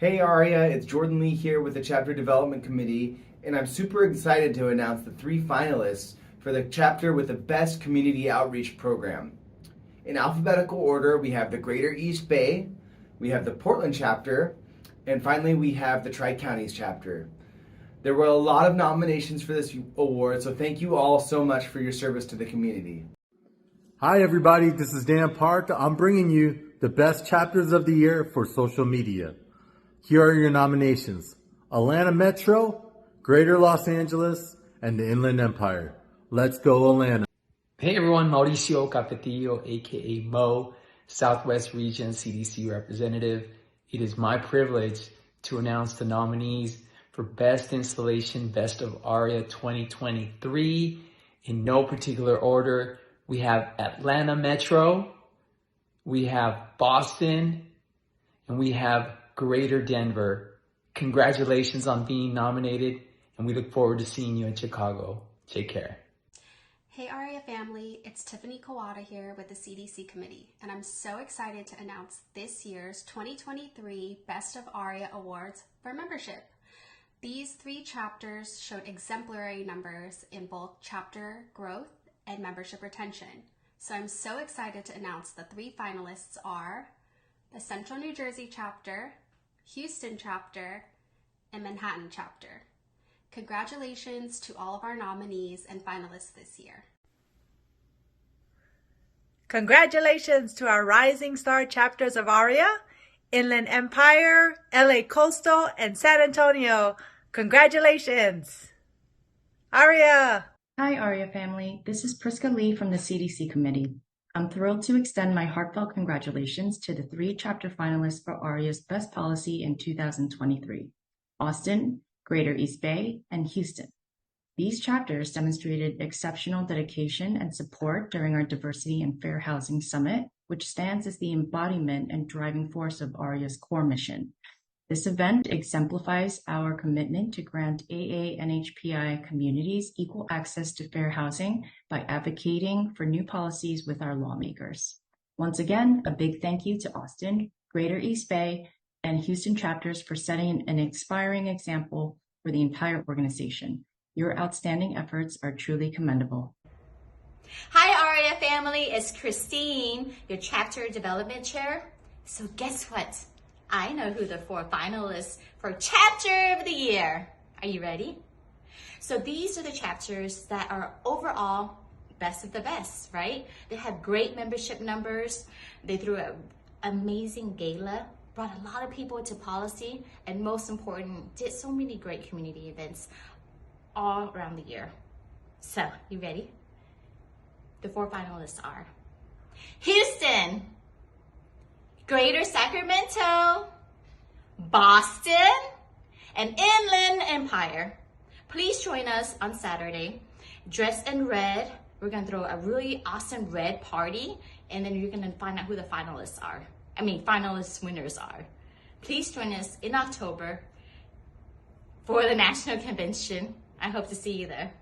Hey AREAA, it's Jordan Lee here with the Chapter Development Committee, and I'm super excited to announce the 3 finalists for the chapter with the best community outreach program. In alphabetical order, we have the Greater East Bay, we have the Portland chapter, and finally we have the Tri-Counties chapter. There were a lot of nominations for this award, so thank you all so much for your service to the community. Hi everybody, this is Dan Park. I'm bringing you the best chapters of the year for social media. Here are your nominations: Atlanta Metro, Greater Los Angeles, and the Inland Empire. Let's go Atlanta. Hey everyone, Mauricio Capetillo, aka Mo, Southwest Region CDC representative. It is my privilege to announce the nominees for Best Installation, Best of AREAA 2023. In no particular order, we have Atlanta Metro, we have Boston, and we have Greater Denver. Congratulations on being nominated, and we look forward to seeing you in Chicago. Take care. Hey AREAA family, it's Tiffany Kawada here with the CDC committee, and I'm so excited to announce this year's 2023 Best of AREAA Awards for membership. These 3 chapters showed exemplary numbers in both chapter growth and membership retention. So I'm so excited to announce the 3 finalists are the Central New Jersey chapter, Houston chapter, and Manhattan chapter. Congratulations to all of our nominees and finalists this year. Congratulations to our Rising Star chapters of AREAA, Inland Empire, LA Coastal, and San Antonio. Congratulations! AREAA! Hi AREAA family, this is Priska Lee from the CDC committee. I'm thrilled to extend my heartfelt congratulations to the 3 chapter finalists for AREAA's Best Policy in 2023, Austin, Greater East Bay, and Houston. These chapters demonstrated exceptional dedication and support during our Diversity and Fair Housing Summit, which stands as the embodiment and driving force of AREAA's core mission. This event exemplifies our commitment to grant AA-NHPI communities equal access to fair housing by advocating for new policies with our lawmakers. Once again, a big thank you to Austin, Greater East Bay, and Houston chapters for setting an inspiring example for the entire organization. Your outstanding efforts are truly commendable. Hi AREAA family, it's Christine, your chapter development chair. So guess what? I know who the 4 finalists for chapter of the year. Are you ready? So these are the chapters that are overall best of the best, right? They have great membership numbers. They threw an amazing gala, brought a lot of people to policy, and most important, did so many great community events all around the year. So, you ready? The 4 finalists are Houston, Greater Sacramento, Boston, and Inland Empire. Please join us on Saturday. Dress in red. We're gonna throw a really awesome red party, and then you're gonna find out who the finalists are. Finalist winners are. Please join us in October for the National Convention. I hope to see you there.